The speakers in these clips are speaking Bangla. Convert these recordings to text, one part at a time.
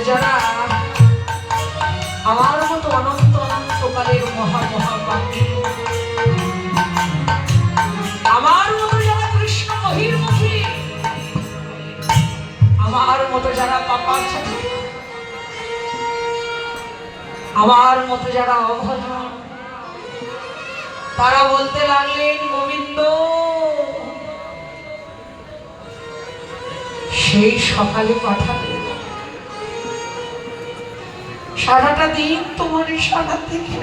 যারা আমার মতো অনন্ত অনন্তকালের মহা মহাপাপী, আমার মতো যারা কৃষ্ণ বহির্মুখী, আমার মতো যারা পাপাচারী, আমার মতো যারা অভজন, তারা বলতে লাগলেন গোবিন্দ সেই সকালে পাঠাবে, সারাটা দিন তোমার ইশারা থেকে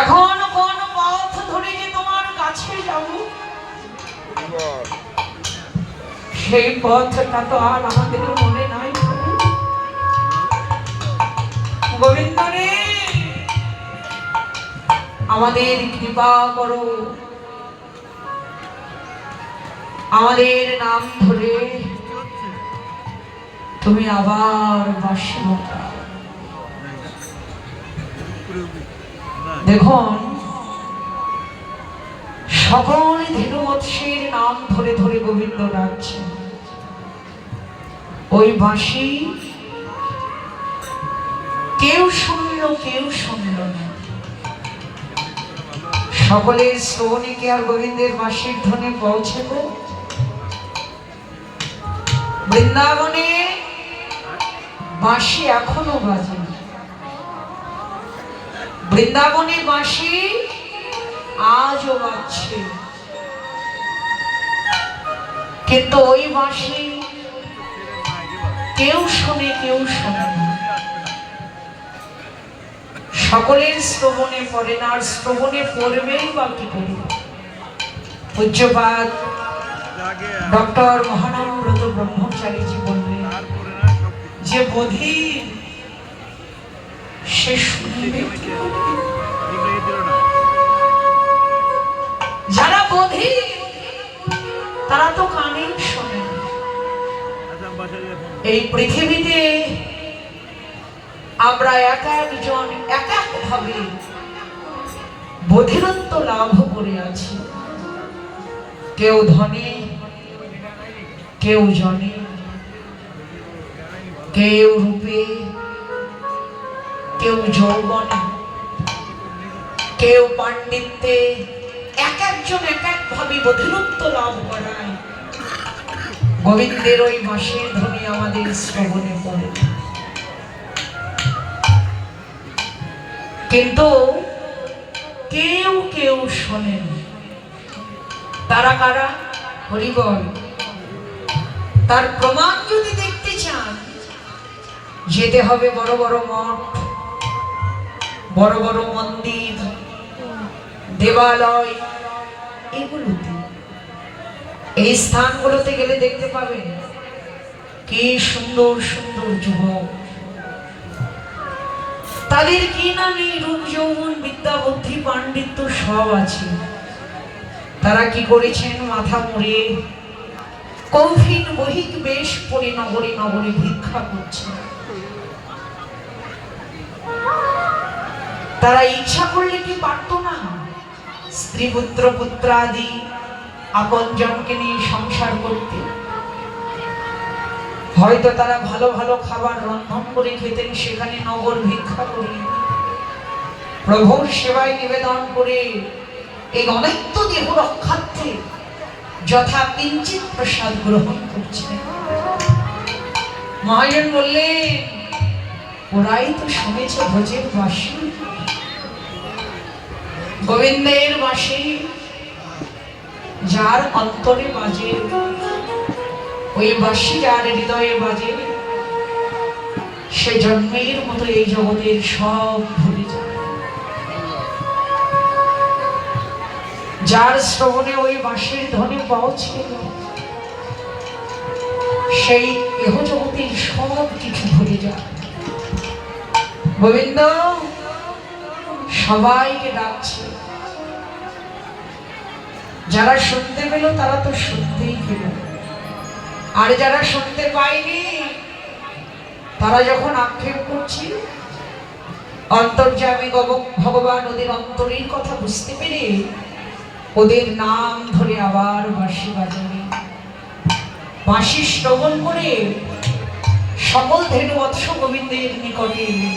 এখন কোন পথ ধরে যে তোমার কাছে যাব, সেই পথটা তো আর আমাদের মনে নাই। গোবিন্দ রে, আমাদের কৃপা করো, আমাদের নাম ধরে তুমি আবার বাঁশি বাজাও। দেখুন, সকল ধীরমৎসের নাম ধরে ধরে গোবিন্দ ডাকছে। ওই বাঁশি কেউ শুনল কেউ শুনল না, সকলের শ্রবণে কি আর গোবিন্দের বাঁশির ধ্বনি পৌঁছে গো? বৃন্দাবনে বাঁশি এখনো বাজে, বৃন্দাবনে বাঁশি আজও বাজছে, কিন্তু ওই বাঁশি কেউ শোনে কেউ শোনে না, সকলের শ্রবণে পড়ে না। আর শ্রবণে পড়বেই বা কি করবে? পূজ্যপাদ ডক্টর মহানব্রত ব্রহ্মচারীজি বললেন যে বধির সে শুনবে, যারা বধির তারা তো কানেই শোনে। এই পৃথিবীতে আমরা এক একজন এক এক ভাবে বধিরত্ব লাভ করে আছি। কেউ ধনে, কেউ জনে, কেউ রূপে, কেউ যৌবনে, কেউ পাণ্ডিত্যে, এক একজন এক এক ভাবে বধিরত্ব লাভ করায়। গোবিন্দের ওই বাঁশির ধ্বনি আমাদের শ্রবণে পড়ে, কিন্তু কেউ কেউ শোনেন। তারা কারা? হরিবল। তার প্রমাণ যদি দেখতে চান, যেতে হবে বড় বড় মঠ, বড় বড় মন্দির, দেবালয়, এগুলোতে, এই স্থানগুলোতে গেলে দেখতে পাবেন কি সুন্দর সুন্দর যুবক, তাদের কি না নেই, রূপ যৌবন বিদ্যা বুদ্ধি পাণ্ডিত্য সব আছে। তারা কি করেছেন? মাথা মুড়ে কৌফিন বহিক বেশ পরে নগরে নগরে ভিক্ষা করছে। তারা ইচ্ছা করলে কি পারত না স্ত্রী পুত্র পুত্রাদি আপনজনকে নিয়ে সংসার করতে? হয়তো তারা ভালো ভালো খাবার রন্ধন করে খেতেন, সেখানে নগর ভিক্ষা করে প্রভুর সেবায় নিবেদন করে এই অনন্ত দেহ রক্ষার্থে যথা কিঞ্চিত প্রসাদ গ্রহণ করছেন। মহাজন বললেন, ওরাই তো শুনেছে ভোজের বাঁশি, গোবিন্দের বাঁশি যার অন্তরে বাজে, ওই বাঁশি যার হৃদয়ে বাজে, সে জন্মের মতো এই জগতের সব ভুলে যায়। যার শ্রবণে ওই বাঁশির ধ্বনি পৌঁছে, সেই এহ জগতের সব কিছু ভুলে যায়। গোবিন্দ সবাইকে ডাকছে, যারা শুনতে পেল তারা তো শুনতেই পেল, আর যারা শুনতে পায়নি তারা যখন আক্ষেপ করছে, অন্তর্যামী ভগবান ওদের অন্তরের কথা বুঝতে পেরে ওদের নাম ধরে আবার বাঁশি বাজাবে। বাঁশি শ্রবণ করে সকল ধেনু বৎস গোবিন্দের নিকটে এলেন।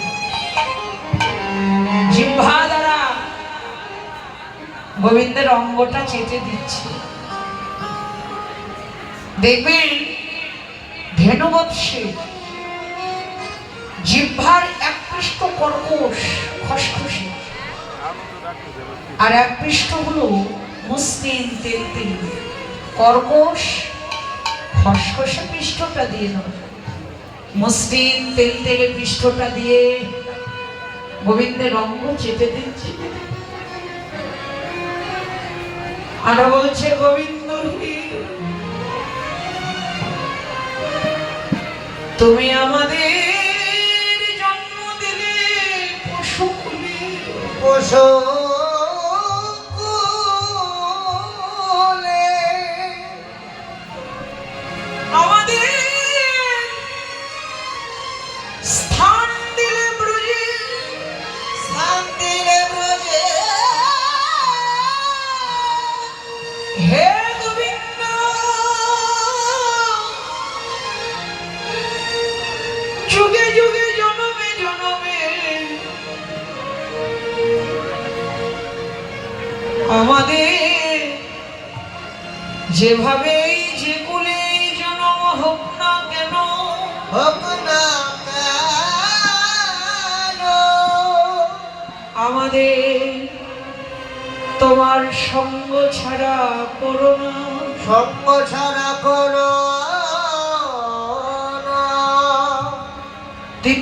জিহ্বা দ্বারা গোবিন্দের অঙ্গটা চেটে দিচ্ছে। দেখবেন ধেনু বৎসে জিহ্বার এক পৃষ্ঠ কর্কশ খসখসে, আর এক পৃষ্ঠ হলো মসৃণ তেলতেলে। কর্কশ খসখসে পৃষ্ঠটা দিয়ে নয়, মসৃণ তেলতেলে পৃষ্ঠটা দিয়ে গোবিন্দের অঙ্গ চেপে দিচ্ছে। আর বলছে, গোবিন্দ তুমি আমাদের জন্ম দিলে পশু কুলে, পশু আমাদের স্থান দিলে ব্রজে, স্থান দিলে ব্রজে। হে গোবিন্দ যুগে যুগে জনমে জনমে আমাদের যেভাবে যে কুলে জন্ম হোক না কেন, হোক না কেন, আমাদের তোমার সঙ্গ ছাড়া করো না, সঙ্গ ছাড়া করো